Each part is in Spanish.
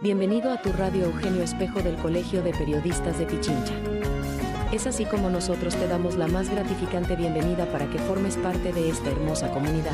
Bienvenido a tu radio Eugenio Espejo del Colegio de Periodistas de Pichincha. Es así como nosotros te damos la más gratificante bienvenida para que formes parte de esta hermosa comunidad.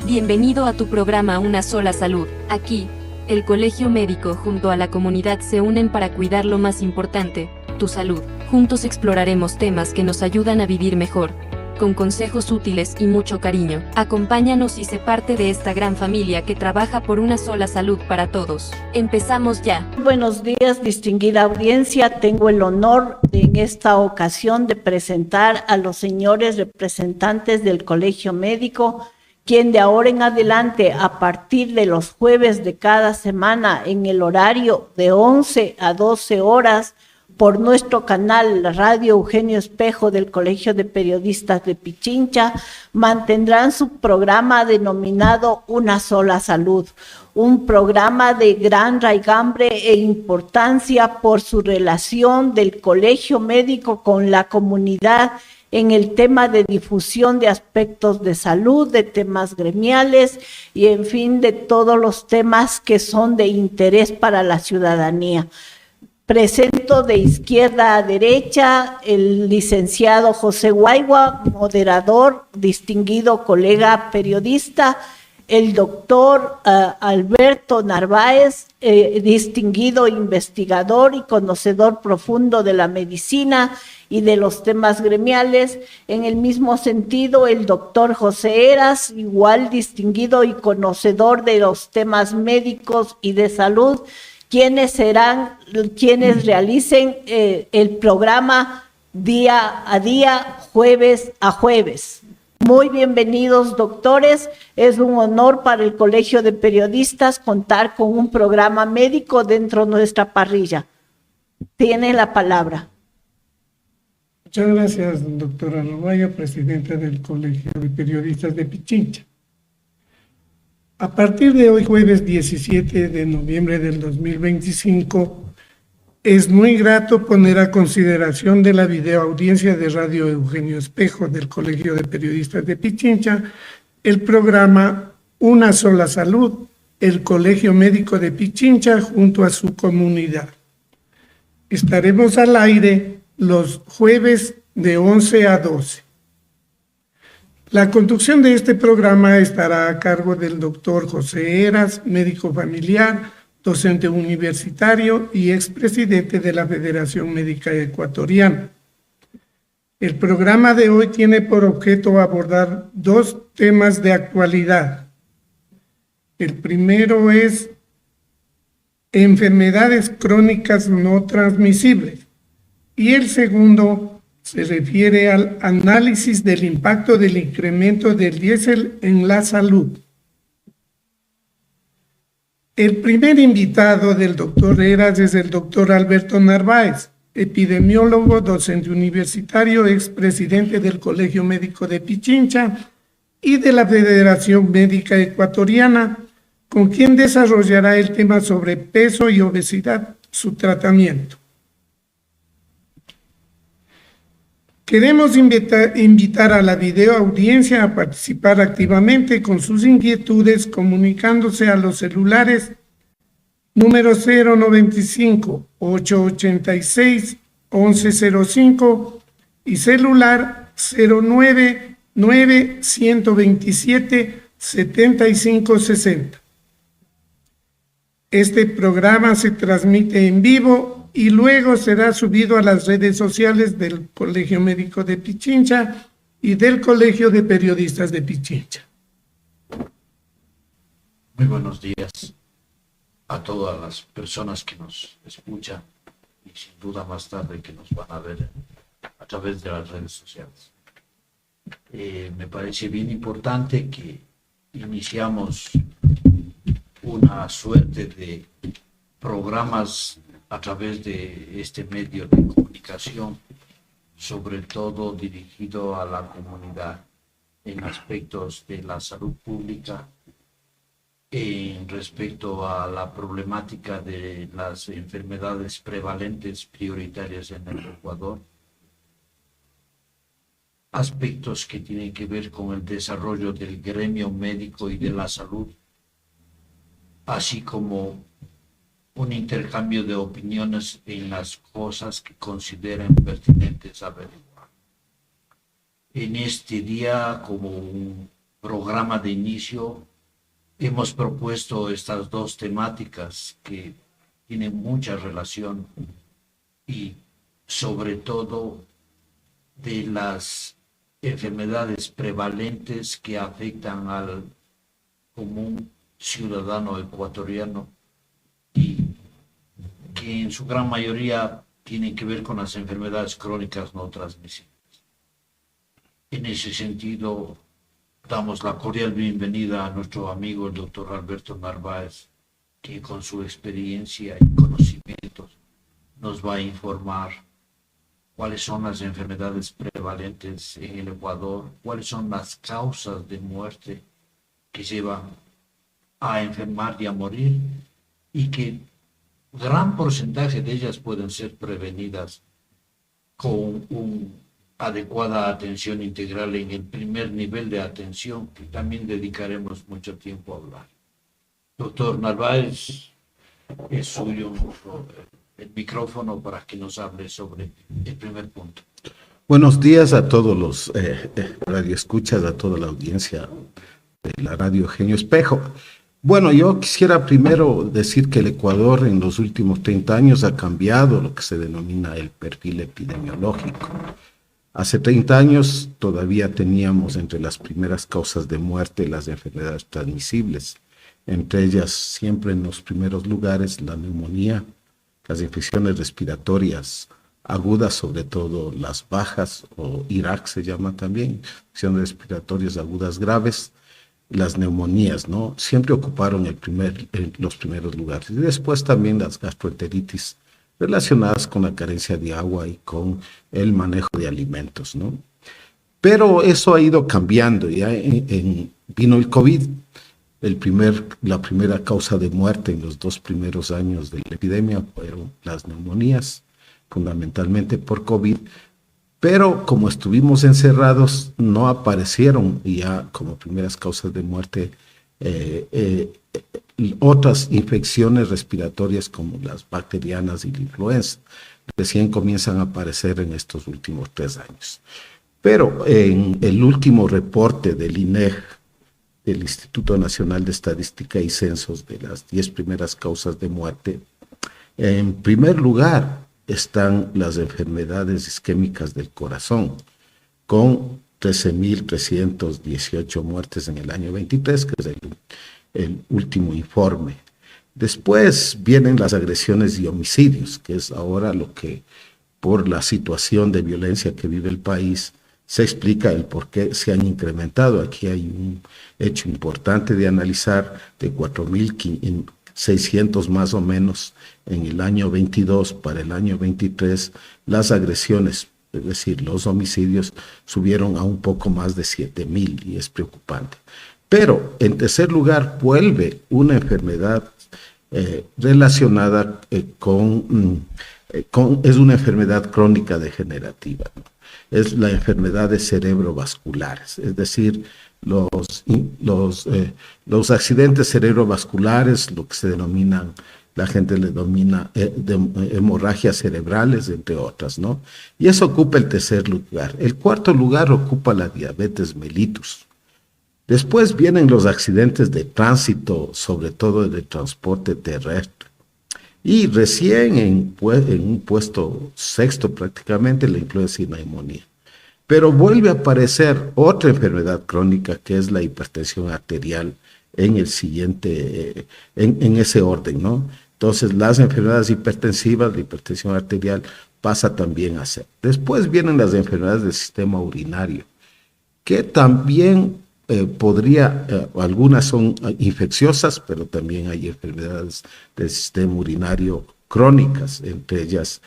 Bienvenido a tu programa Una Sola Salud. Aquí, el Colegio Médico junto a la comunidad se unen para cuidar lo más importante, tu salud. Juntos exploraremos temas que nos ayudan a vivir mejor, con consejos útiles y mucho cariño. Acompáñanos y sé parte de esta gran familia que trabaja por una sola salud para todos. Empezamos ya. Buenos días, distinguida audiencia. Tengo el honor en esta ocasión de presentar a los señores representantes del Colegio Médico, quien de ahora en adelante, a partir de los jueves de cada semana, en el horario de 11 a 12 horas, por nuestro canal, la radio Eugenio Espejo del Colegio de Periodistas de Pichincha, mantendrán su programa denominado Una Sola Salud, un programa de gran raigambre e importancia por su relación del Colegio Médico con la comunidad en el tema de difusión de aspectos de salud, de temas gremiales y en fin de todos los temas que son de interés para la ciudadanía. Presento de izquierda a derecha el licenciado José Guaigua, moderador, distinguido colega periodista, el doctor Alberto Narváez, distinguido investigador y conocedor profundo de la medicina y de los temas gremiales. En el mismo sentido, el doctor José Heras, igual distinguido y conocedor de los temas médicos y de salud, quienes serán quienes realicen el programa día a día, jueves a jueves. Muy bienvenidos, doctores. Es un honor para el Colegio de Periodistas contar con un programa médico dentro de nuestra parrilla. Tiene la palabra. Muchas gracias, doctora Roballo, presidenta del Colegio de Periodistas de Pichincha. A partir de hoy, jueves 17 de noviembre del 2025, es muy grato poner a consideración de la videoaudiencia de Radio Eugenio Espejo del Colegio de Periodistas de Pichincha el programa Una Sola Salud, el Colegio Médico de Pichincha junto a su comunidad. Estaremos al aire los jueves de 11 a 12. La conducción de este programa estará a cargo del doctor José Heras, médico familiar, docente universitario y expresidente de la Federación Médica Ecuatoriana. El programa de hoy tiene por objeto abordar dos temas de actualidad. El primero es enfermedades crónicas no transmisibles y el segundo se refiere al análisis del impacto del incremento del diésel en la salud. El primer invitado del doctor Heras es el doctor Alberto Narváez, epidemiólogo, docente universitario, expresidente del Colegio Médico de Pichincha y de la Federación Médica Ecuatoriana, con quien desarrollará el tema sobre peso y obesidad, su tratamiento. Queremos invitar a la videoaudiencia a participar activamente con sus inquietudes comunicándose a los celulares número 095-886-1105 y celular 099-127-7560. Este programa se transmite en vivo y luego será subido a las redes sociales del Colegio Médico de Pichincha y del Colegio de Periodistas de Pichincha. Muy buenos días a todas las personas que nos escuchan y sin duda más tarde que nos van a ver a través de las redes sociales. Me parece bien importante que iniciamos una suerte de programas a través de este medio de comunicación, sobre todo dirigido a la comunidad en aspectos de la salud pública, en respecto a la problemática de las enfermedades prevalentes prioritarias en el Ecuador, aspectos que tienen que ver con el desarrollo del gremio médico y de la salud, así como un intercambio de opiniones en las cosas que consideren pertinentes averiguar. En este día, como un programa de inicio, hemos propuesto estas dos temáticas que tienen mucha relación y sobre todo de las enfermedades prevalentes que afectan al común ciudadano ecuatoriano y que en su gran mayoría tienen que ver con las enfermedades crónicas no transmisibles. En ese sentido, damos la cordial bienvenida a nuestro amigo el doctor Alberto Narváez, que con su experiencia y conocimientos nos va a informar cuáles son las enfermedades prevalentes en el Ecuador, cuáles son las causas de muerte que llevan a enfermar y a morir, y que gran porcentaje de ellas pueden ser prevenidas con una adecuada atención integral en el primer nivel de atención, que también dedicaremos mucho tiempo a hablar. Doctor Narváez, es suyo el micrófono para que nos hable sobre el primer punto. Buenos días a todos los radioescuchas, a toda la audiencia de la Radio Eugenio Espejo. Bueno, yo quisiera primero decir que el Ecuador en los últimos 30 años ha cambiado lo que se denomina el perfil epidemiológico. Hace 30 años todavía teníamos entre las primeras causas de muerte las enfermedades transmisibles, entre ellas siempre en los primeros lugares la neumonía, las infecciones respiratorias agudas, sobre todo las bajas o IRAC se llama también, infecciones respiratorias agudas graves, las neumonías, ¿no? Siempre ocuparon los primeros lugares. Y después también las gastroenteritis relacionadas con la carencia de agua y con el manejo de alimentos, ¿no? Pero eso ha ido cambiando. Ya vino el COVID, la primera causa de muerte en los 2 primeros años de la epidemia fueron las neumonías, fundamentalmente por COVID, pero como estuvimos encerrados, no aparecieron ya como primeras causas de muerte otras infecciones respiratorias como las bacterianas y la influenza. Recién comienzan a aparecer en estos últimos 3 años. Pero en el último reporte del INEG, del Instituto Nacional de Estadística y Censos, de las 10 primeras causas de muerte, en primer lugar están las enfermedades isquémicas del corazón, con 13.318 muertes en el año 23, que es el último informe. Después vienen las agresiones y homicidios, que es ahora lo que, por la situación de violencia que vive el país, se explica el por qué se han incrementado. Aquí hay un hecho importante de analizar, de 4.600 más o menos en el año 22 para el año 23, las agresiones, es decir, los homicidios, subieron a un poco más de 7.000 y es preocupante. Pero en tercer lugar vuelve una enfermedad relacionada es una enfermedad crónica degenerativa, ¿no? Es la enfermedad de cerebrovasculares, es decir, los accidentes cerebrovasculares, lo que se denominan, la gente le denomina hemorragias cerebrales, entre otras, ¿no? Y eso ocupa el tercer lugar. El cuarto lugar ocupa la diabetes mellitus. Después vienen los accidentes de tránsito, sobre todo de transporte terrestre. Y recién en un puesto sexto prácticamente la influenza y neumonía. Pero vuelve a aparecer otra enfermedad crónica que es la hipertensión arterial en el siguiente, en ese orden, ¿no? Entonces las enfermedades hipertensivas, la hipertensión arterial pasa también a ser. Después vienen las enfermedades del sistema urinario, que también algunas son infecciosas, pero también hay enfermedades del sistema urinario crónicas, entre ellas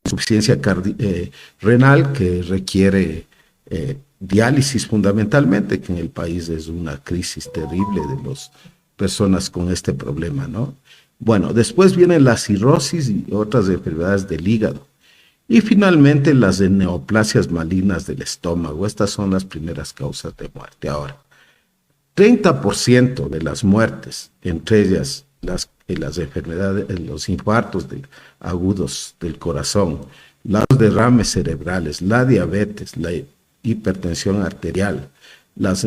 insuficiencia renal, que requiere diálisis fundamentalmente, que en el país es una crisis terrible de las personas con este problema, ¿no? Bueno, después viene la cirrosis y otras enfermedades del hígado. Y finalmente las neoplasias malignas del estómago. Estas son las primeras causas de muerte. Ahora, 30% de las muertes, entre ellas las enfermedades, los infartos agudos del corazón, los derrames cerebrales, la diabetes, la hipertensión arterial, las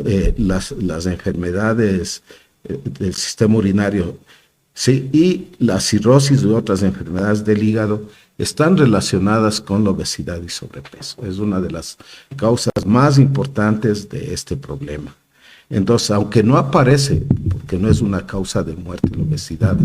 enfermedades del sistema urinario, sí, y la cirrosis u otras enfermedades del hígado están relacionadas con la obesidad y sobrepeso. Es una de las causas más importantes de este problema. Entonces, aunque no aparece, porque no es una causa de muerte la obesidad,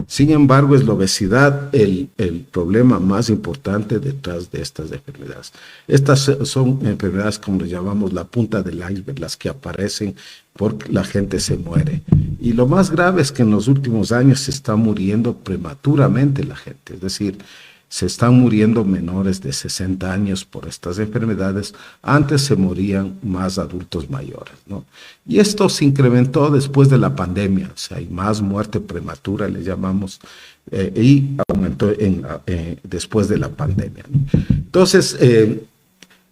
sin embargo es la obesidad el problema más importante detrás de estas enfermedades. Estas son enfermedades, como les llamamos, la punta del iceberg, las que aparecen porque la gente se muere. Y lo más grave es que en los últimos años se está muriendo prematuramente la gente, es decir, se están muriendo menores de 60 años por estas enfermedades. Antes se morían más adultos mayores, ¿no? Y esto se incrementó después de la pandemia, o sea, hay más muerte prematura, le llamamos, y aumentó después de la pandemia, ¿no? Entonces,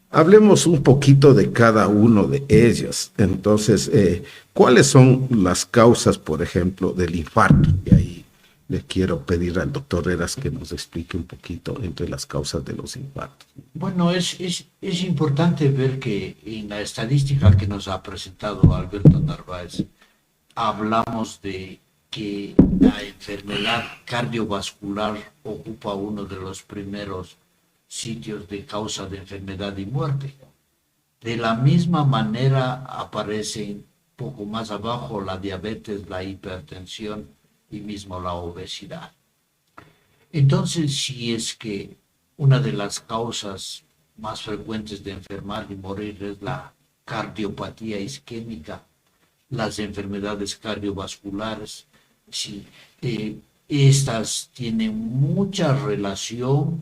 hablemos un poquito de cada uno de ellas. Entonces, ¿cuáles son las causas, por ejemplo, del infarto? Y ahí le quiero pedir al doctor Heras que nos explique un poquito entre las causas de los infartos. Bueno, es importante ver que en la estadística que nos ha presentado Alberto Narváez, hablamos de que la enfermedad cardiovascular ocupa uno de los primeros sitios de causa de enfermedad y muerte. De la misma manera aparecen poco más abajo la diabetes, la hipertensión y mismo la obesidad. Entonces, si es que una de las causas más frecuentes de enfermar y morir es la cardiopatía isquémica, las enfermedades cardiovasculares, sí, estas tienen mucha relación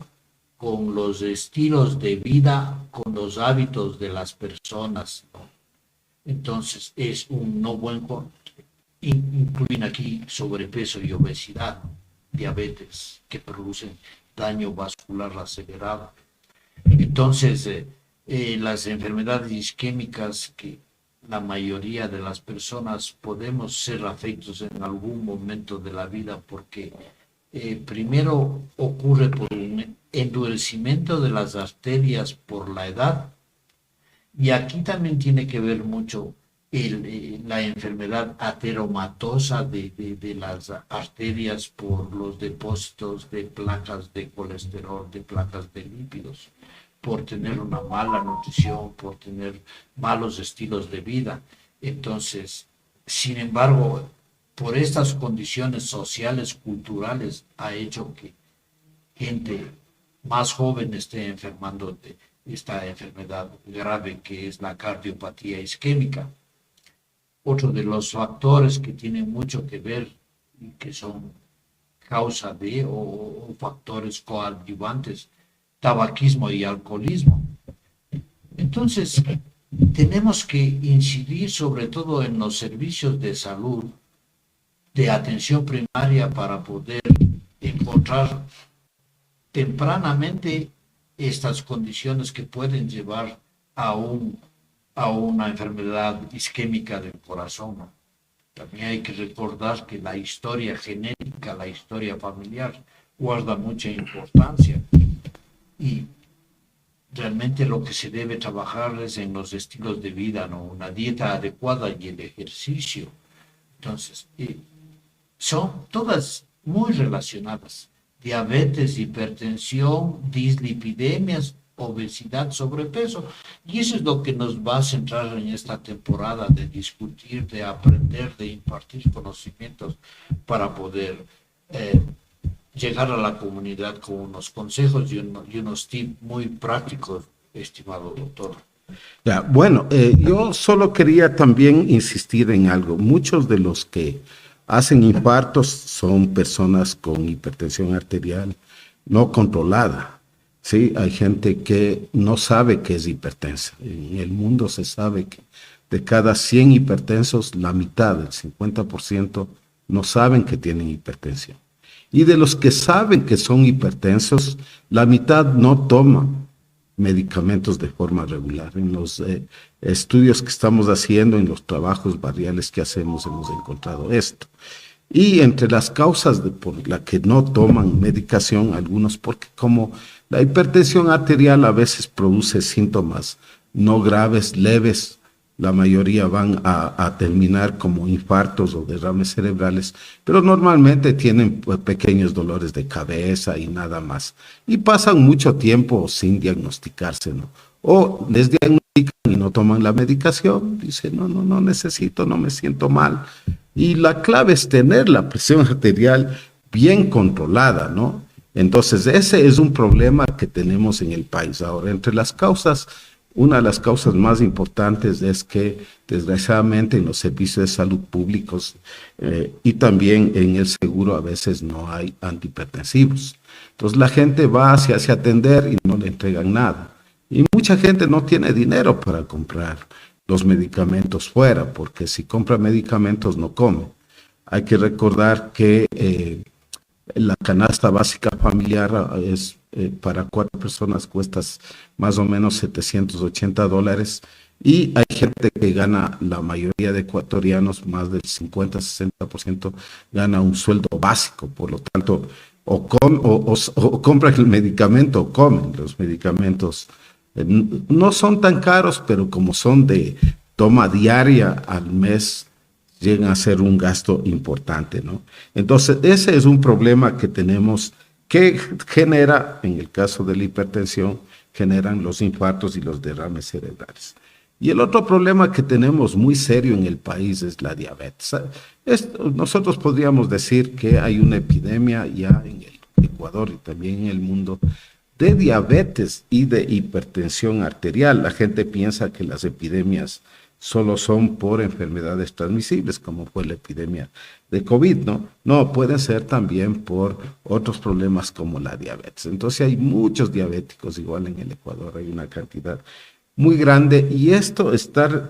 con los estilos de vida, con los hábitos de las personas, ¿no? Entonces, es un no buen incluyen aquí sobrepeso y obesidad, diabetes, que producen daño vascular acelerado. Entonces, las enfermedades isquémicas que la mayoría de las personas podemos ser afectados en algún momento de la vida porque primero ocurre por un endurecimiento de las arterias por la edad, y aquí también tiene que ver mucho la enfermedad ateromatosa de las arterias por los depósitos de placas de colesterol, de placas de lípidos, por tener una mala nutrición, por tener malos estilos de vida. Entonces, sin embargo, por estas condiciones sociales, culturales, ha hecho que gente más joven esté enfermando de esta enfermedad grave que es la cardiopatía isquémica. Otro de los factores que tienen mucho que ver y que son causa de o factores coadyuvantes, tabaquismo y alcoholismo. Entonces, tenemos que incidir sobre todo en los servicios de salud, de atención primaria, para poder encontrar tempranamente estas condiciones que pueden llevar a una enfermedad isquémica del corazón, ¿no? También hay que recordar que la historia genética, la historia familiar, guarda mucha importancia. Y realmente lo que se debe trabajar es en los estilos de vida, ¿no? Una dieta adecuada y el ejercicio. Entonces, son todas muy relacionadas. Diabetes, hipertensión, dislipidemias, obesidad, sobrepeso. Y eso es lo que nos va a centrar en esta temporada de discutir, de aprender, de impartir conocimientos para poder llegar a la comunidad con unos consejos y unos tips muy prácticos, estimado doctor. Ya, bueno, yo solo quería también insistir en algo. Muchos de los que hacen infartos son personas con hipertensión arterial no controlada. Sí, hay gente que no sabe que es hipertensa. En el mundo se sabe que de cada 100 hipertensos, la mitad, el 50%, no saben que tienen hipertensión. Y de los que saben que son hipertensos, la mitad no toman medicamentos de forma regular. En los estudios que estamos haciendo, en los trabajos barriales que hacemos, hemos encontrado esto. Y entre las causas por las que no toman medicación, algunos porque como la hipertensión arterial a veces produce síntomas no graves, leves, la mayoría van a terminar como infartos o derrames cerebrales, pero normalmente tienen pues, pequeños dolores de cabeza y nada más. Y pasan mucho tiempo sin diagnosticarse, ¿no? O les diagnostican y no toman la medicación, dicen, no necesito, no me siento mal. Y la clave es tener la presión arterial bien controlada, ¿no? Entonces, ese es un problema que tenemos en el país. Ahora, entre las causas, una de las causas más importantes es que, desgraciadamente, en los servicios de salud públicos y también en el seguro a veces no hay antihipertensivos. Entonces, la gente va hacia atender y no le entregan nada. Y mucha gente no tiene dinero para comprar los medicamentos fuera, porque si compra medicamentos no come. Hay que recordar que la canasta básica familiar es para 4 personas cuesta más o menos $780 y hay gente que gana, la mayoría de ecuatorianos, más del 50-60% gana un sueldo básico, por lo tanto o compran el medicamento o comen los medicamentos. No son tan caros, pero como son de toma diaria al mes, llegan a ser un gasto importante, ¿no? Entonces, ese es un problema que tenemos que genera, en el caso de la hipertensión, generan los infartos y los derrames cerebrales. Y el otro problema que tenemos muy serio en el país es la diabetes. Nosotros podríamos decir que hay una epidemia ya en el Ecuador y también en el mundo de diabetes y de hipertensión arterial. La gente piensa que las epidemias solo son por enfermedades transmisibles, como fue la epidemia de COVID, ¿no? No, pueden ser también por otros problemas como la diabetes. Entonces hay muchos diabéticos, igual en el Ecuador hay una cantidad muy grande, y esto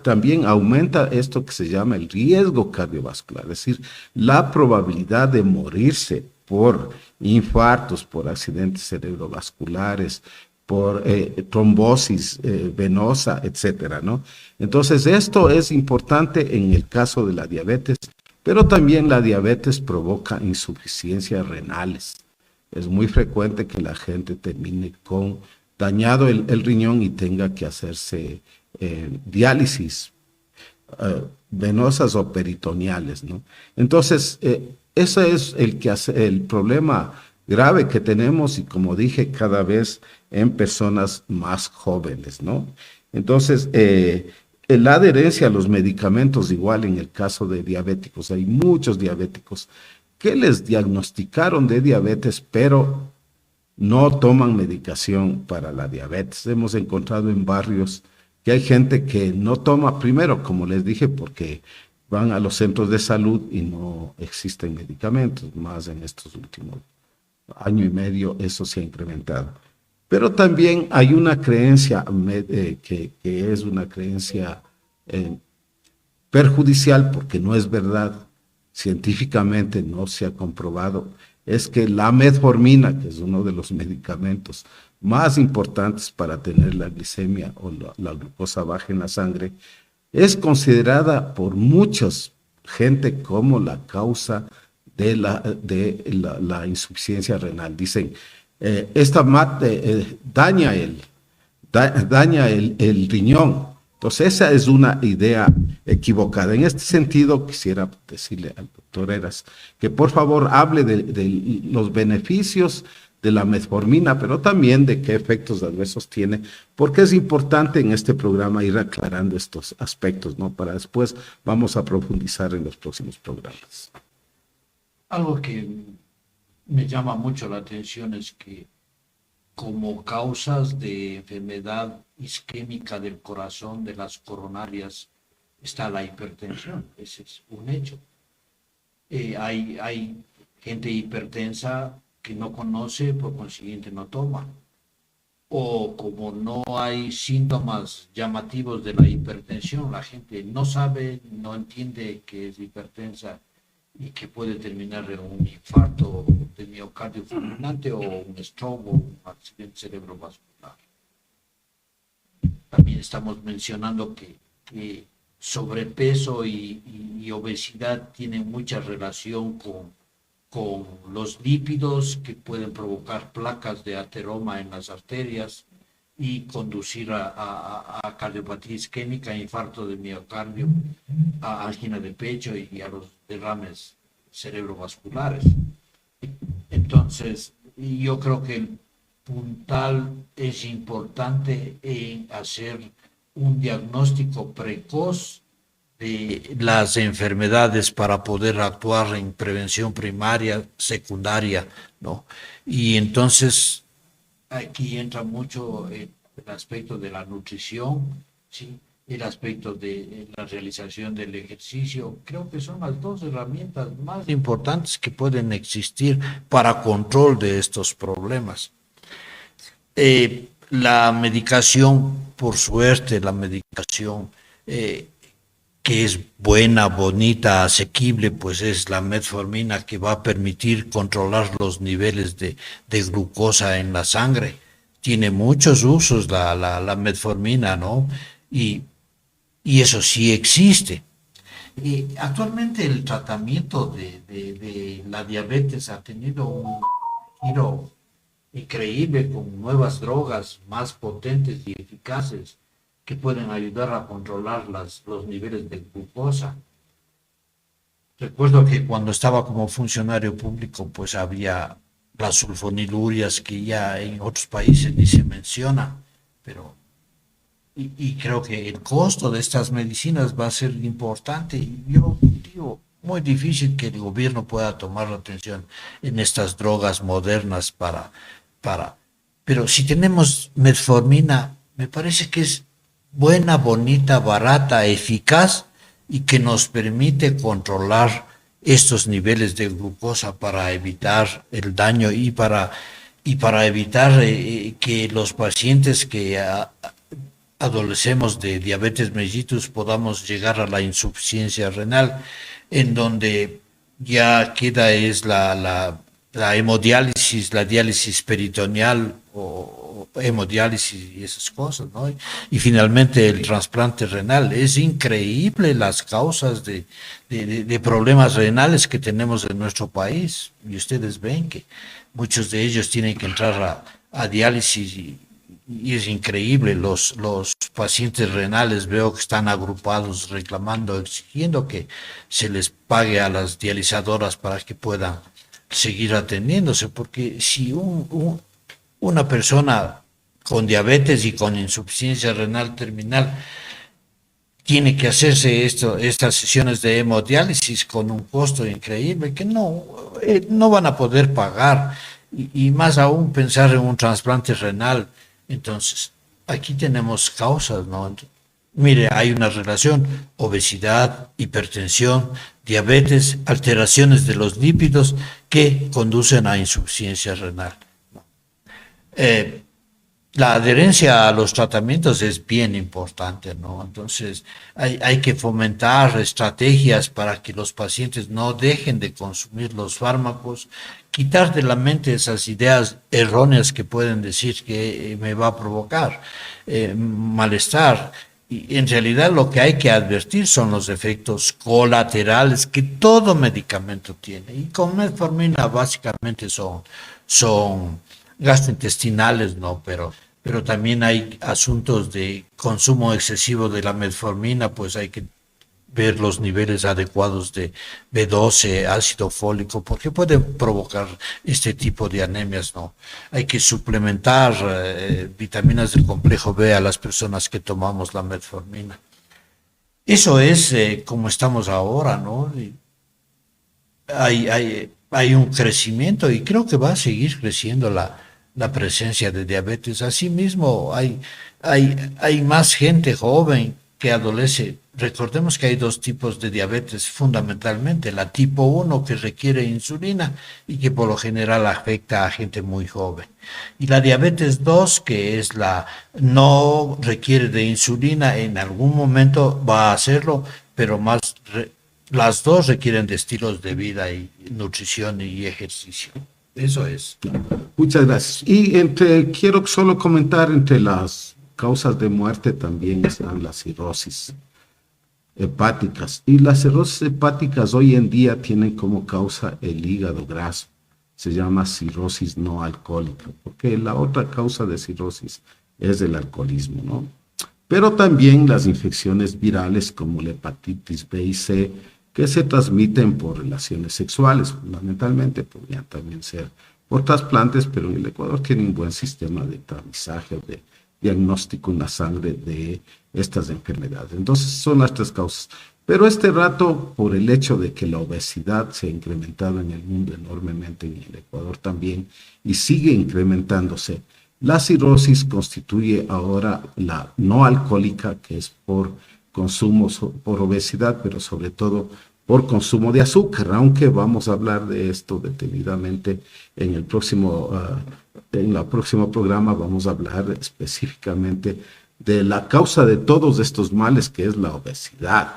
también aumenta esto que se llama el riesgo cardiovascular, es decir, la probabilidad de morirse por infartos, por accidentes cerebrovasculares, por trombosis venosa, etcétera, ¿no? Entonces, esto es importante en el caso de la diabetes, pero también la diabetes provoca insuficiencias renales. Es muy frecuente que la gente termine con dañado el riñón y tenga que hacerse diálisis venosas o peritoneales, ¿no? Entonces, ese es el problema grave que tenemos y, como dije, cada vez en personas más jóvenes, ¿no? Entonces, la adherencia a los medicamentos, igual en el caso de diabéticos, hay muchos diabéticos que les diagnosticaron de diabetes, pero no toman medicación para la diabetes. Hemos encontrado en barrios que hay gente que no toma, primero, como les dije, porque van a los centros de salud y no existen medicamentos, más en estos últimos año y medio eso se ha incrementado. Pero también hay una creencia que es una creencia perjudicial, porque no es verdad, científicamente no se ha comprobado, es que la metformina, que es uno de los medicamentos más importantes para tener la glicemia o la glucosa baja en la sangre, es considerada por muchas gente como la causa de la insuficiencia renal. Dicen, esta daña el riñón. Entonces, esa es una idea equivocada. En este sentido, quisiera decirle al doctor Heras que por favor hable de los beneficios de la metformina, pero también de qué efectos adversos tiene, porque es importante en este programa ir aclarando estos aspectos, ¿no? Para después vamos a profundizar en los próximos programas. Algo que me llama mucho la atención es que como causas de enfermedad isquémica del corazón, de las coronarias, está la hipertensión. Ese es un hecho. Hay gente hipertensa que no conoce, por consiguiente no toma. O como no hay síntomas llamativos de la hipertensión, la gente no sabe, no entiende que es hipertensa y que puede terminar en un infarto de miocardio fulminante o un stroke o un accidente cerebrovascular. también estamos mencionando que sobrepeso y obesidad tienen mucha relación con los lípidos que pueden provocar placas de ateroma en las arterias y conducir a cardiopatía isquémica, infarto de miocardio, a angina de pecho y a los derrames cerebrovasculares. Entonces, yo creo que el puntal es importante en hacer un diagnóstico precoz de las enfermedades para poder actuar en prevención primaria, secundaria, ¿no? Y entonces aquí entra mucho el aspecto de la nutrición, ¿sí? El aspecto de la realización del ejercicio. Creo que son las dos herramientas más importantes que pueden existir para control de estos problemas. La medicación, por suerte, la medicación que es buena, bonita, asequible, pues es la metformina, que va a permitir controlar los niveles de glucosa en la sangre. Tiene muchos usos la metformina, ¿no? Y eso sí existe. Actualmente el tratamiento de la diabetes ha tenido un giro increíble con nuevas drogas más potentes y eficaces que pueden ayudar a controlar los niveles de glucosa. Recuerdo que cuando estaba como funcionario público, pues había las sulfonilurias que ya en otros países ni se menciona, pero y creo que el costo de estas medicinas va a ser importante. Y yo digo, muy difícil que el gobierno pueda tomar la atención en estas drogas modernas pero si tenemos metformina, me parece que es buena, bonita, barata, eficaz y que nos permite controlar estos niveles de glucosa para evitar el daño y para evitar que los pacientes que adolecemos de diabetes mellitus podamos llegar a la insuficiencia renal, en donde ya queda es la hemodiálisis, la diálisis peritoneal o hemodiálisis y esas cosas, ¿no? Y finalmente el trasplante renal. Es increíble las causas de problemas renales que tenemos en nuestro país, y ustedes ven que muchos de ellos tienen que entrar a diálisis y es increíble. Los pacientes renales veo que están agrupados reclamando, exigiendo que se les pague a las dializadoras para que puedan seguir atendiéndose, porque si una persona con diabetes y con insuficiencia renal terminal tiene que hacerse estas sesiones de hemodiálisis con un costo increíble que no van a poder pagar, y más aún pensar en un trasplante renal. Entonces, aquí tenemos causas, ¿no? Mire, hay una relación: obesidad, hipertensión, diabetes, alteraciones de los lípidos que conducen a insuficiencia renal. La adherencia a los tratamientos es bien importante, ¿no? Entonces, hay que fomentar estrategias para que los pacientes no dejen de consumir los fármacos, quitar de la mente esas ideas erróneas que pueden decir que me va a provocar malestar. Y en realidad lo que hay que advertir son los efectos colaterales que todo medicamento tiene. Y con metformina básicamente son gastrointestinales, ¿no? Pero también hay asuntos de consumo excesivo de la metformina, pues hay que ver los niveles adecuados de B12, ácido fólico, porque puede provocar este tipo de anemias, ¿no? Hay que suplementar vitaminas del complejo B a las personas que tomamos la metformina. Eso es como estamos ahora, ¿no? Y hay un crecimiento y creo que va a seguir creciendo la presencia de diabetes. Asimismo, hay más gente joven que adolece. Recordemos que hay dos tipos de diabetes fundamentalmente: la tipo 1, que requiere insulina y que por lo general afecta a gente muy joven, y la diabetes 2, que es no requiere de insulina, en algún momento va a hacerlo, pero las dos requieren de estilos de vida y nutrición y ejercicio. Eso es. Muchas gracias. Y quiero solo comentar entre las causas de muerte también están las cirrosis hepáticas. Y las cirrosis hepáticas hoy en día tienen como causa el hígado graso. Se llama cirrosis no alcohólica, porque la otra causa de cirrosis es el alcoholismo, ¿no? Pero también las infecciones virales como la hepatitis B y C, que se transmiten por relaciones sexuales, fundamentalmente podrían también ser por trasplantes, pero en el Ecuador tiene un buen sistema de tamizaje, de diagnóstico en la sangre de estas enfermedades. Entonces son las tres causas. Pero este rato, por el hecho de que la obesidad se ha incrementado en el mundo enormemente, en el Ecuador también, y sigue incrementándose, la cirrosis constituye ahora la no alcohólica, que es por consumo, por obesidad, pero sobre todo por consumo de azúcar, aunque vamos a hablar de esto detenidamente en el próximo programa. Vamos a hablar específicamente de la causa de todos estos males, que es la obesidad.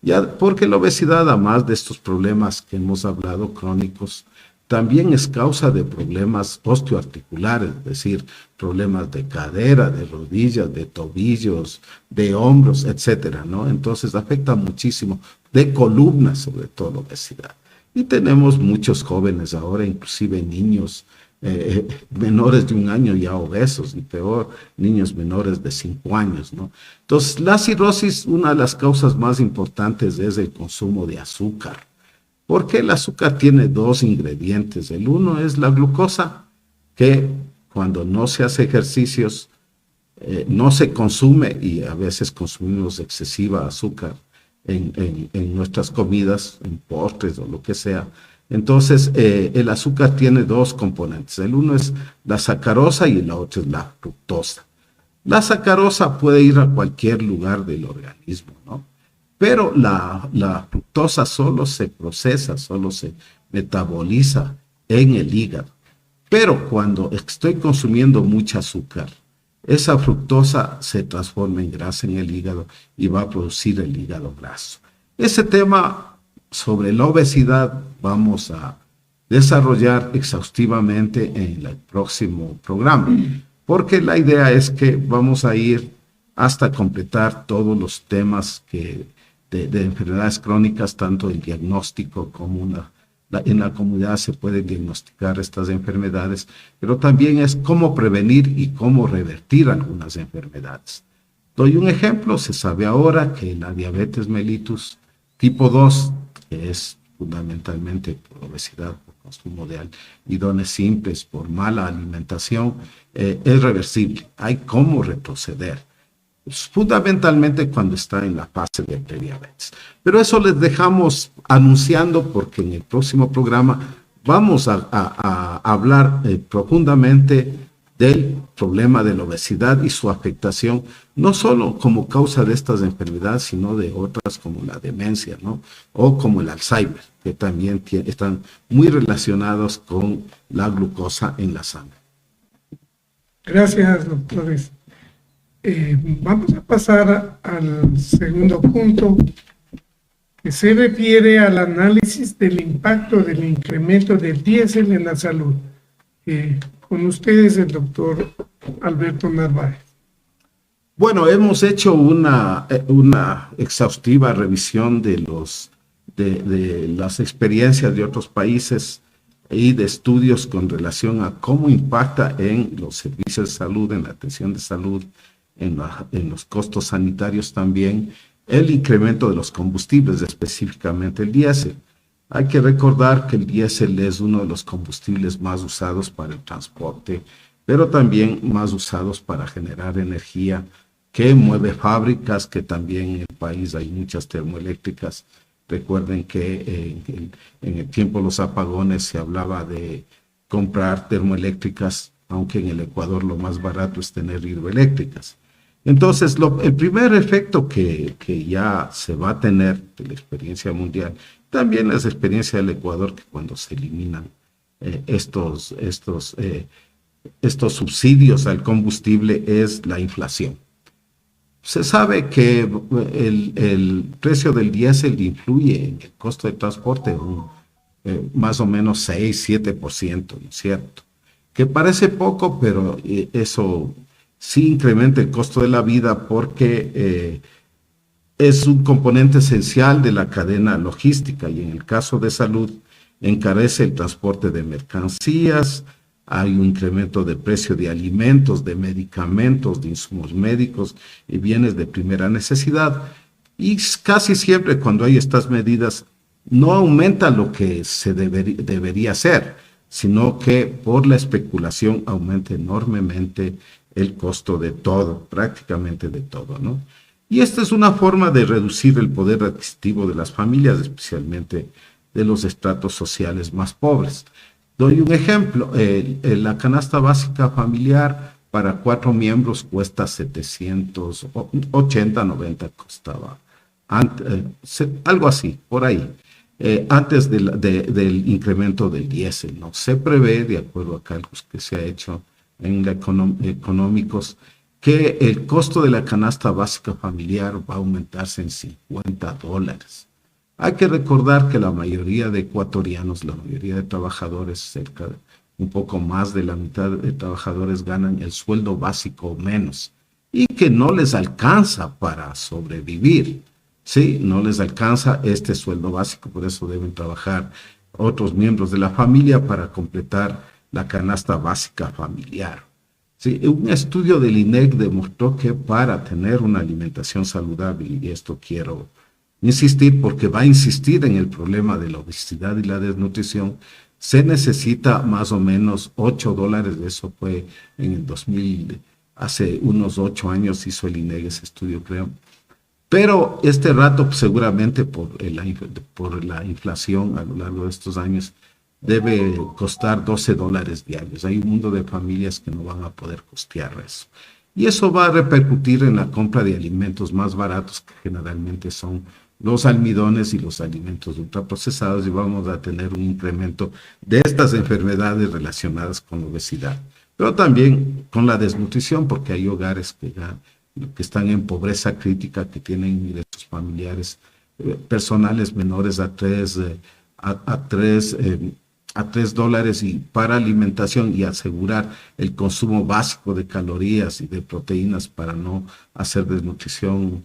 Ya, porque la obesidad, además de estos problemas que hemos hablado crónicos, también es causa de problemas osteoarticulares, es decir, problemas de cadera, de rodillas, de tobillos, de hombros, etcétera, ¿no? Entonces afecta muchísimo, de columnas, sobre todo la obesidad. Y tenemos muchos jóvenes ahora, inclusive niños menores de 1 año ya obesos, y peor, niños menores de 5 años, ¿no? Entonces, la cirrosis, una de las causas más importantes es el consumo de azúcar, porque el azúcar tiene 2 ingredientes. El uno es la glucosa, que cuando no se hace ejercicios, no se consume, y a veces consumimos excesiva azúcar en nuestras comidas, en postres o lo que sea. Entonces, el azúcar tiene 2 componentes. El uno es la sacarosa y el otro es la fructosa. La sacarosa puede ir a cualquier lugar del organismo, ¿no? Pero la fructosa solo se procesa, solo se metaboliza en el hígado. Pero cuando estoy consumiendo mucha azúcar, esa fructosa se transforma en grasa en el hígado y va a producir el hígado graso. Ese tema sobre la obesidad vamos a desarrollar exhaustivamente en el próximo programa, porque la idea es que vamos a ir hasta completar todos los temas de enfermedades crónicas, tanto el diagnóstico como en la comunidad se pueden diagnosticar estas enfermedades, pero también es cómo prevenir y cómo revertir algunas enfermedades. Doy un ejemplo. Se sabe ahora que la diabetes mellitus tipo 2, que es fundamentalmente por obesidad, por consumo de almidones simples, por mala alimentación, es reversible. Hay cómo retroceder, fundamentalmente cuando está en la fase de prediabetes. Pero eso les dejamos anunciando, porque en el próximo programa vamos a hablar profundamente del problema de la obesidad y su afectación, no solo como causa de estas enfermedades, sino de otras como la demencia, ¿no? O como el Alzheimer, que también están muy relacionados con la glucosa en la sangre. Gracias, doctores. Vamos a pasar al segundo punto, que se refiere al análisis del impacto del incremento del diésel en la salud. Con ustedes, el doctor Alberto Narváez. Bueno, hemos hecho una exhaustiva revisión de las experiencias de otros países y de estudios con relación a cómo impacta en los servicios de salud, en la atención de salud, en los costos sanitarios también, el incremento de los combustibles, específicamente el diésel. Hay que recordar que el diésel es uno de los combustibles más usados para el transporte, pero también más usados para generar energía, que mueve fábricas, que también en el país hay muchas termoeléctricas. Recuerden que en el tiempo de los apagones se hablaba de comprar termoeléctricas, aunque en el Ecuador lo más barato es tener hidroeléctricas. Entonces, el primer efecto que ya se va a tener de la experiencia mundial, también es la experiencia del Ecuador, que cuando se eliminan estos subsidios al combustible, es la inflación. Se sabe que el precio del diésel influye en el costo de transporte más o menos 6-7%, ¿no es cierto? Que parece poco, pero eso sí incrementa el costo de la vida porque es un componente esencial de la cadena logística y en el caso de salud encarece el transporte de mercancías, hay un incremento de precio de alimentos, de medicamentos, de insumos médicos y bienes de primera necesidad. Y casi siempre cuando hay estas medidas no aumenta lo que se debería hacer, sino que por la especulación aumenta enormemente el costo de todo, prácticamente de todo, ¿no? Y esta es una forma de reducir el poder adquisitivo de las familias, especialmente de los estratos sociales más pobres. Doy un ejemplo, la canasta básica familiar para 4 miembros cuesta 780, 90 costaba, algo así, por ahí, antes del incremento del diésel, ¿no? Se prevé, de acuerdo a cálculos que se ha hecho en económicos, que el costo de la canasta básica familiar va a aumentarse en $50. Hay que recordar que la mayoría de ecuatorianos, la mayoría de trabajadores, cerca de un poco más de la mitad de trabajadores ganan el sueldo básico o menos y que no les alcanza para sobrevivir. Sí, no les alcanza este sueldo básico, por eso deben trabajar otros miembros de la familia para completar la canasta básica familiar. Sí, un estudio del INEC demostró que para tener una alimentación saludable, y esto quiero insistir porque va a insistir en el problema de la obesidad y la desnutrición, se necesita más o menos $8, eso fue en el 2000, hace unos 8 años hizo el INEC ese estudio, creo. Pero este rato, pues, seguramente por la inflación a lo largo de estos años, debe costar $12 diarios. Hay un mundo de familias que no van a poder costear eso. Y eso va a repercutir en la compra de alimentos más baratos, que generalmente son los almidones y los alimentos ultraprocesados, y vamos a tener un incremento de estas enfermedades relacionadas con la obesidad. Pero también con la desnutrición, porque hay hogares que están en pobreza crítica, que tienen ingresos familiares personales menores a $3 y para alimentación y asegurar el consumo básico de calorías y de proteínas para no hacer desnutrición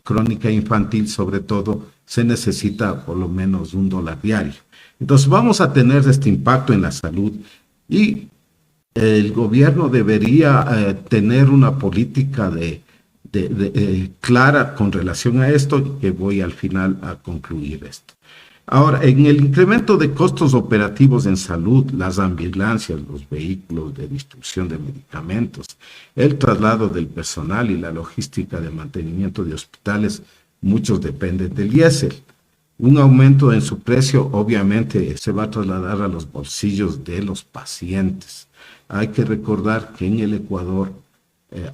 crónica infantil, sobre todo, se necesita por lo menos $1 diario. Entonces vamos a tener este impacto en la salud y el gobierno debería tener una política clara con relación a esto, que voy al final a concluir esto. Ahora, en el incremento de costos operativos en salud, las ambulancias, los vehículos de distribución de medicamentos, el traslado del personal y la logística de mantenimiento de hospitales, muchos dependen del diésel. Un aumento en su precio obviamente se va a trasladar a los bolsillos de los pacientes. Hay que recordar que en el Ecuador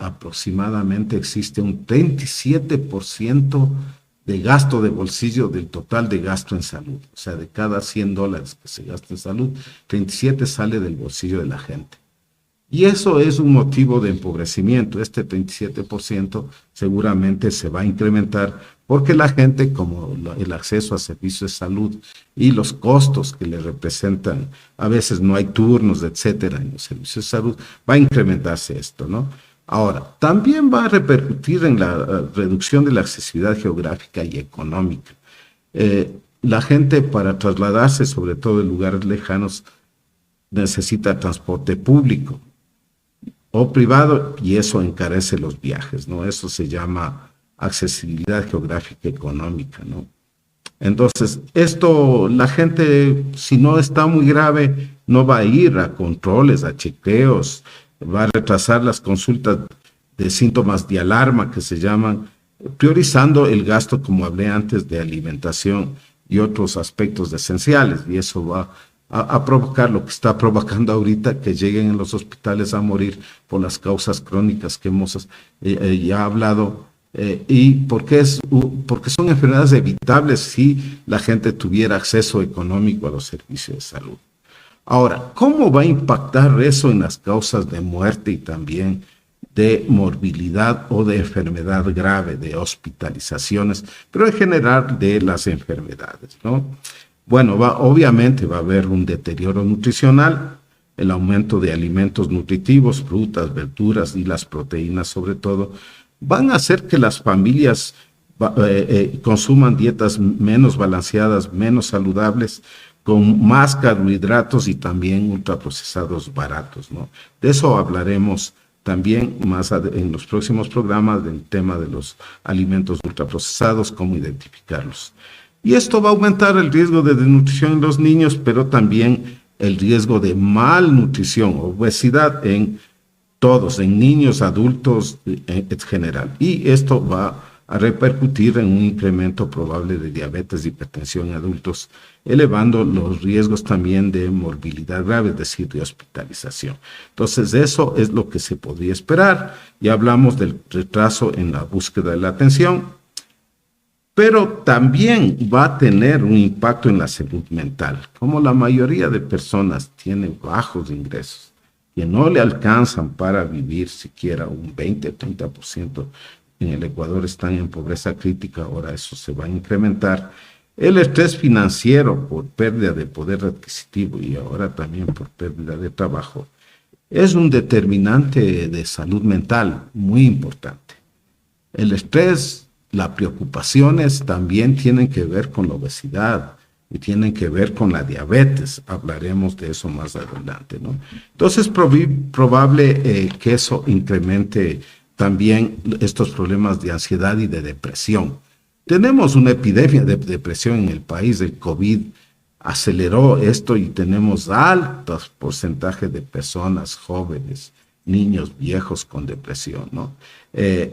aproximadamente existe un 37% de gasto de bolsillo del total de gasto en salud. O sea, de cada $100 que se gasta en salud, 37 sale del bolsillo de la gente. Y eso es un motivo de empobrecimiento. Este 37% seguramente se va a incrementar porque la gente, como el acceso a servicios de salud y los costos que le representan, a veces no hay turnos, etcétera, en los servicios de salud, va a incrementarse esto, ¿no? Ahora, también va a repercutir en la reducción de la accesibilidad geográfica y económica. La gente, para trasladarse, sobre todo en lugares lejanos, necesita transporte público o privado, y eso encarece los viajes, ¿no? Eso se llama accesibilidad geográfica económica, ¿no? Entonces, esto, la gente, si no está muy grave, no va a ir a controles, a chequeos, va a retrasar las consultas de síntomas de alarma que se llaman, priorizando el gasto, como hablé antes, de alimentación y otros aspectos esenciales, y eso va a provocar lo que está provocando ahorita, que lleguen en los hospitales a morir por las causas crónicas que hemos ya hablado, y porque son enfermedades evitables si la gente tuviera acceso económico a los servicios de salud. Ahora, ¿cómo va a impactar eso en las causas de muerte y también de morbilidad o de enfermedad grave, de hospitalizaciones, pero en general de las enfermedades, ¿no? Bueno, obviamente va a haber un deterioro nutricional, el aumento de alimentos nutritivos, frutas, verduras y las proteínas sobre todo, van a hacer que las familias consuman dietas menos balanceadas, menos saludables, con más carbohidratos y también ultraprocesados baratos, ¿no? De eso hablaremos también en los próximos programas del tema de los alimentos ultraprocesados, cómo identificarlos. Y esto va a aumentar el riesgo de desnutrición en los niños, pero también el riesgo de malnutrición, obesidad en todos, en niños, adultos en general. Y esto va a repercutir en un incremento probable de diabetes y hipertensión en adultos, elevando los riesgos también de morbilidad grave, es decir, de hospitalización. Entonces, eso es lo que se podría esperar. Ya hablamos del retraso en la búsqueda de la atención, pero también va a tener un impacto en la salud mental. Como la mayoría de personas tienen bajos ingresos, que no le alcanzan para vivir siquiera un 20-30%, en el Ecuador están en pobreza crítica, ahora eso se va a incrementar. El estrés financiero por pérdida de poder adquisitivo y ahora también por pérdida de trabajo es un determinante de salud mental muy importante. El estrés, las preocupaciones también tienen que ver con la obesidad y tienen que ver con la diabetes. Hablaremos de eso más adelante, ¿no? Entonces es probable que eso incremente también estos problemas de ansiedad y de depresión. Tenemos una epidemia de depresión en el país, el COVID aceleró esto y tenemos altos porcentajes de personas jóvenes, niños, viejos con depresión, ¿no?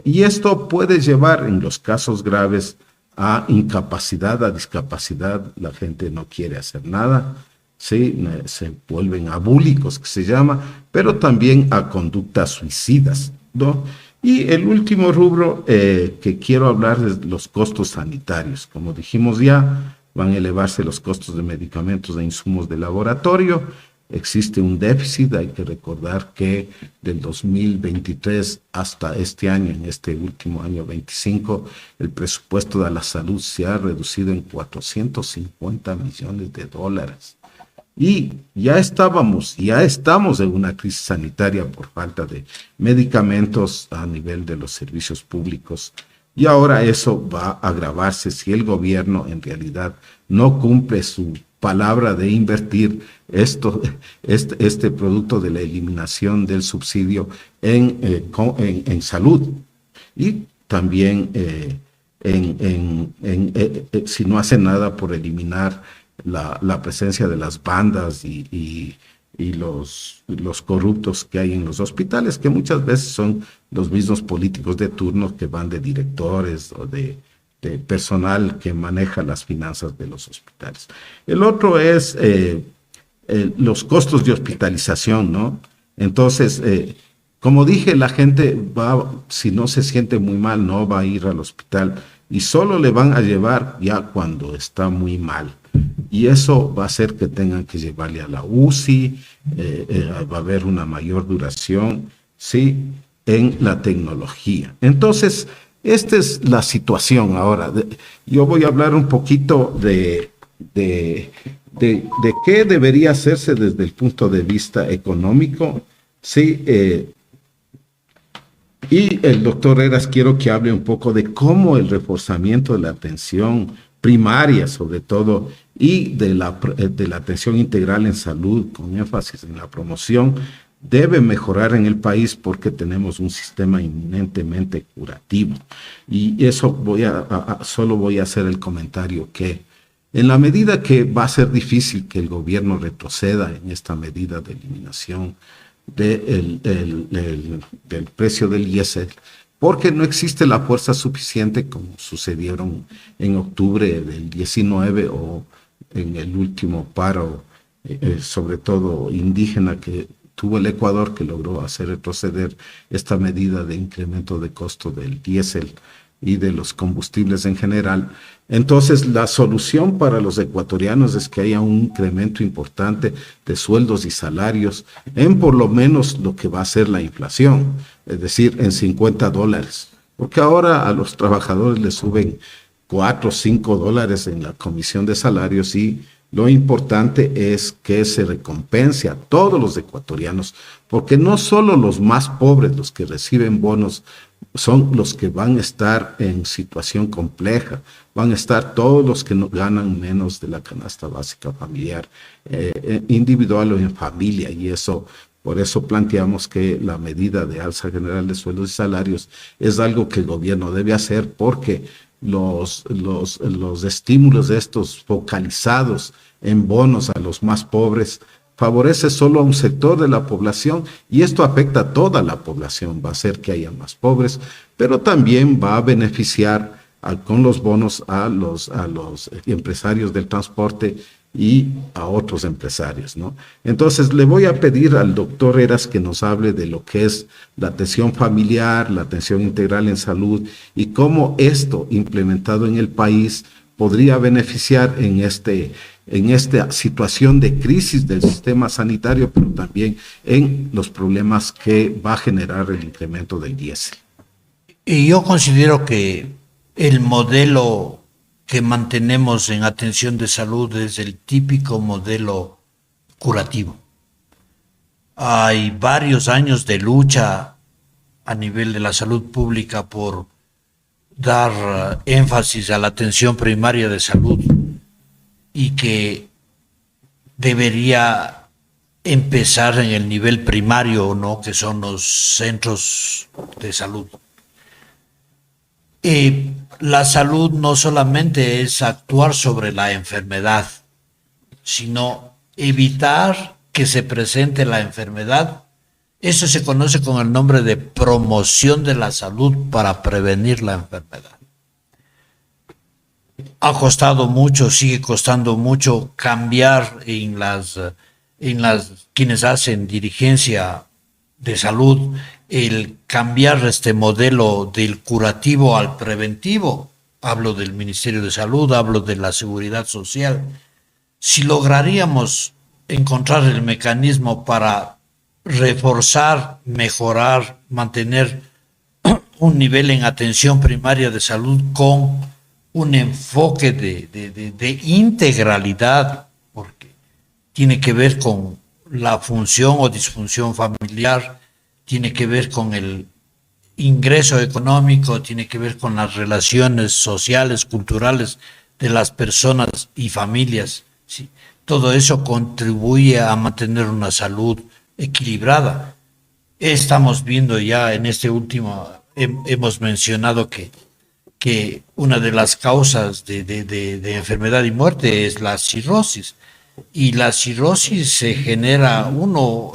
Y esto puede llevar en los casos graves a incapacidad, a discapacidad, la gente no quiere hacer nada, ¿sí? Se vuelven abúlicos, que se llama, pero también a conductas suicidas, ¿no? Y el último rubro que quiero hablar es los costos sanitarios. Como dijimos ya, van a elevarse los costos de medicamentos e insumos de laboratorio. Existe un déficit, hay que recordar que del 2023 hasta este año, en este último año 25, el presupuesto de la salud se ha reducido en 450 millones de dólares. Y ya estamos en una crisis sanitaria por falta de medicamentos a nivel de los servicios públicos. Y ahora eso va a agravarse si el gobierno en realidad no cumple su palabra de invertir este producto de la eliminación del subsidio en salud. Y también si no hace nada por eliminar la presencia de las bandas y los corruptos que hay en los hospitales, que muchas veces son los mismos políticos de turno que van de directores o de personal que maneja las finanzas de los hospitales. El otro es los costos de hospitalización, ¿no? Entonces, como dije, la gente si no se siente muy mal, no va a ir al hospital y solo le van a llevar ya cuando está muy mal. Y eso va a hacer que tengan que llevarle a la UCI, va a haber una mayor duración, ¿sí?, en la tecnología. Entonces, esta es la situación ahora. Yo voy a hablar un poquito de qué debería hacerse desde el punto de vista económico, ¿sí? Y el doctor Heras quiero que hable un poco de cómo el reforzamiento de la atención primaria, sobre todo, y de la atención integral en salud, con énfasis en la promoción, debe mejorar en el país porque tenemos un sistema eminentemente curativo. Y eso solo voy a hacer el comentario que en la medida que va a ser difícil que el gobierno retroceda en esta medida de eliminación del precio del IESEL, porque no existe la fuerza suficiente como sucedieron en octubre del 19 o en el último paro, sobre todo indígena, que tuvo el Ecuador, que logró hacer retroceder esta medida de incremento de costo del diésel y de los combustibles en general. Entonces, la solución para los ecuatorianos es que haya un incremento importante de sueldos y salarios en por lo menos lo que va a ser la inflación, es decir, en $50, porque ahora a los trabajadores les suben $4 o $5 en la comisión de salarios y Lo importante es que se recompense a todos los ecuatorianos, porque no solo los más pobres, los que reciben bonos, son los que van a estar en situación compleja, van a estar todos los que no ganan menos de la canasta básica familiar, individual o en familia, y eso, por eso planteamos que la medida de alza general de sueldos y salarios es algo que el gobierno debe hacer, porque los estímulos de estos focalizados en bonos a los más pobres favorece solo a un sector de la población, y esto afecta a toda la población, va a hacer que haya más pobres, pero también va a beneficiar con los bonos a los empresarios del transporte y a otros empresarios, ¿no? Entonces, le voy a pedir al doctor Heras que nos hable de lo que es la atención familiar, la atención integral en salud, y cómo esto, implementado en el país, podría beneficiar en esta situación de crisis del sistema sanitario, pero también en los problemas que va a generar el incremento del diésel. Y yo considero que el modelo que mantenemos en atención de salud es el típico modelo curativo. Hay varios años de lucha a nivel de la salud pública por dar énfasis a la atención primaria de salud, y que debería empezar en el nivel primario, ¿no?, que son los centros de salud. La salud no solamente es actuar sobre la enfermedad, sino evitar que se presente la enfermedad. Eso se conoce con el nombre de promoción de la salud para prevenir la enfermedad. Ha costado mucho, sigue costando mucho cambiar en quienes hacen dirigencia de salud, el cambiar este modelo del curativo al preventivo. Hablo del Ministerio de Salud, hablo de la Seguridad Social. Si lograríamos encontrar el mecanismo para reforzar, mejorar, mantener un nivel en atención primaria de salud con un enfoque de integralidad, porque tiene que ver con la función o disfunción familiar, tiene que ver con el ingreso económico, tiene que ver con las relaciones sociales, culturales de las personas y familias, ¿sí? Todo eso contribuye a mantener una salud equilibrada. Estamos viendo ya en este último, hemos mencionado que una de las causas de enfermedad y muerte es la cirrosis. Y la cirrosis se genera,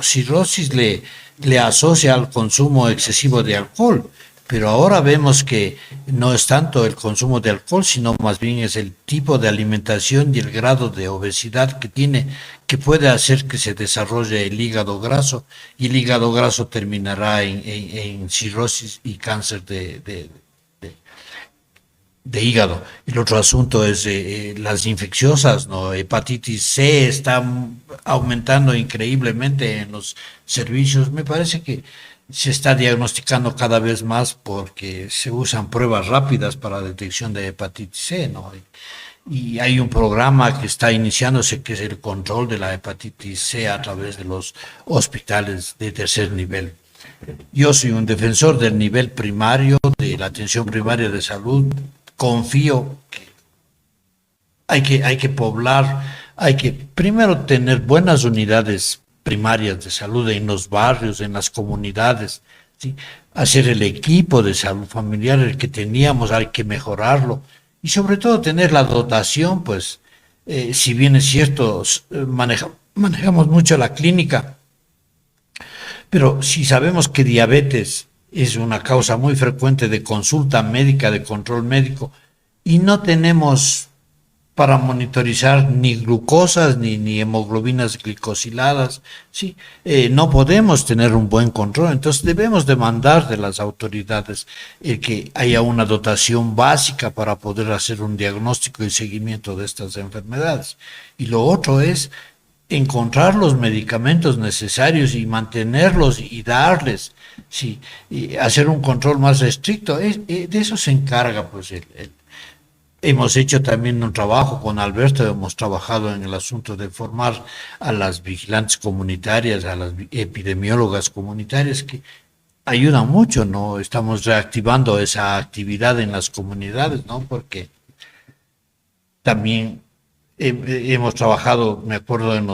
cirrosis le asocia al consumo excesivo de alcohol, pero ahora vemos que no es tanto el consumo de alcohol, sino más bien es el tipo de alimentación y el grado de obesidad que tiene, que puede hacer que se desarrolle el hígado graso, y el hígado graso terminará en cirrosis y cáncer de hígado. El otro asunto es las infecciosas, ¿no? Hepatitis C está aumentando increíblemente en los servicios. Me parece que se está diagnosticando cada vez más porque se usan pruebas rápidas para la detección de hepatitis C, ¿no? Y hay un programa que está iniciándose, que es el control de la hepatitis C a través de los hospitales de tercer nivel. Yo soy un defensor del nivel primario, de la atención primaria de salud. Confío que hay que poblar, hay que primero tener buenas unidades primarias de salud en los barrios, en las comunidades, ¿sí? Hacer el equipo de salud familiar, el que teníamos, hay que mejorarlo, y sobre todo tener la dotación, pues, si bien es cierto, manejamos mucho la clínica, pero si sabemos que diabetes es una causa muy frecuente de consulta médica, de control médico, y no tenemos para monitorizar ni glucosas ni hemoglobinas glicosiladas, ¿sí? No podemos tener un buen control. Entonces debemos demandar de las autoridades que haya una dotación básica para poder hacer un diagnóstico y seguimiento de estas enfermedades. Y lo otro es encontrar los medicamentos necesarios y mantenerlos y darles, sí, y hacer un control más estricto. De eso se encarga pues Hemos hecho también un trabajo con Alberto, hemos trabajado en el asunto de formar a las vigilantes comunitarias, a las epidemiólogas comunitarias, que ayudan mucho, ¿no? Estamos reactivando esa actividad en las comunidades, ¿no? Porque también hemos trabajado, me acuerdo, en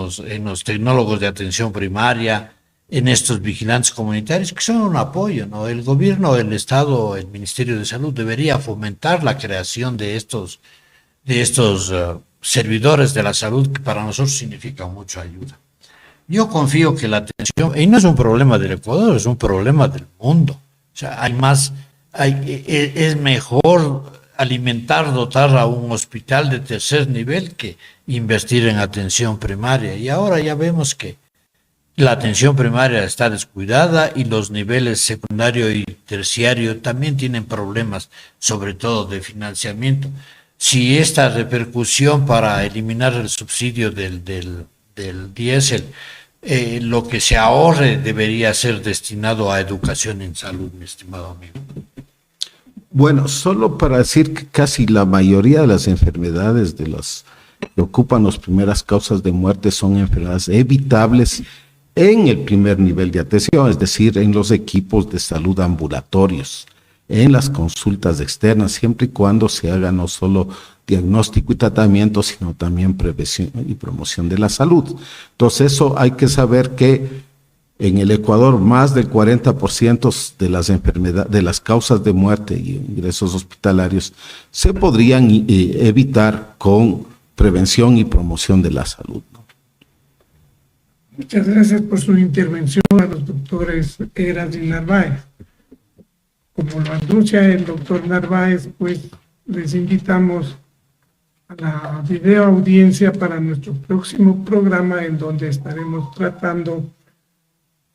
los tecnólogos de atención primaria, en estos vigilantes comunitarios, que son un apoyo, ¿no? El gobierno, el Estado, el Ministerio de Salud debería fomentar la creación de estos servidores de la salud, que para nosotros significa mucha ayuda. Yo confío que la atención, y no es un problema del Ecuador, es un problema del mundo. O sea, es mejor alimentar, dotar a un hospital de tercer nivel que invertir en atención primaria. Y ahora ya vemos que la atención primaria está descuidada y los niveles secundario y terciario también tienen problemas, sobre todo de financiamiento. Si esta repercusión para eliminar el subsidio del diésel, lo que se ahorre debería ser destinado a educación en salud, mi estimado amigo. Bueno, solo para decir que casi la mayoría de las enfermedades de las que ocupan las primeras causas de muerte son enfermedades evitables en el primer nivel de atención, es decir, en los equipos de salud ambulatorios, en las consultas externas, siempre y cuando se haga no solo diagnóstico y tratamiento, sino también prevención y promoción de la salud. Entonces, eso hay que saber que en el Ecuador más del 40% de las enfermedades, de las causas de muerte y ingresos hospitalarios se podrían evitar con prevención y promoción de la salud, ¿no? Muchas gracias por su intervención a los doctores Heras y Narváez. Como lo anuncia el doctor Narváez, pues les invitamos a la videoaudiencia para nuestro próximo programa, en donde estaremos tratando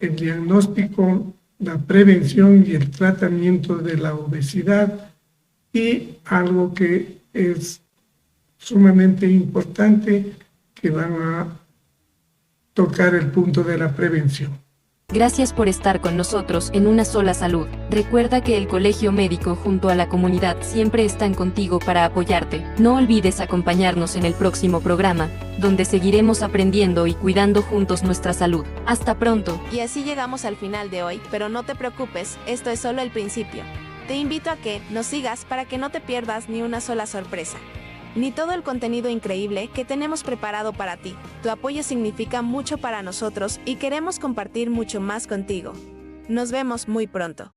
el diagnóstico, la prevención y el tratamiento de la obesidad, y algo que es sumamente importante, que van a tocar el punto de la prevención. Gracias por estar con nosotros en Una Sola Salud. Recuerda que el Colegio Médico junto a la comunidad siempre están contigo para apoyarte. No olvides acompañarnos en el próximo programa, donde seguiremos aprendiendo y cuidando juntos nuestra salud. Hasta pronto. Y así llegamos al final de hoy, pero no te preocupes, esto es solo el principio. Te invito a que nos sigas para que no te pierdas ni una sola sorpresa, ni todo el contenido increíble que tenemos preparado para ti. Tu apoyo significa mucho para nosotros y queremos compartir mucho más contigo. Nos vemos muy pronto.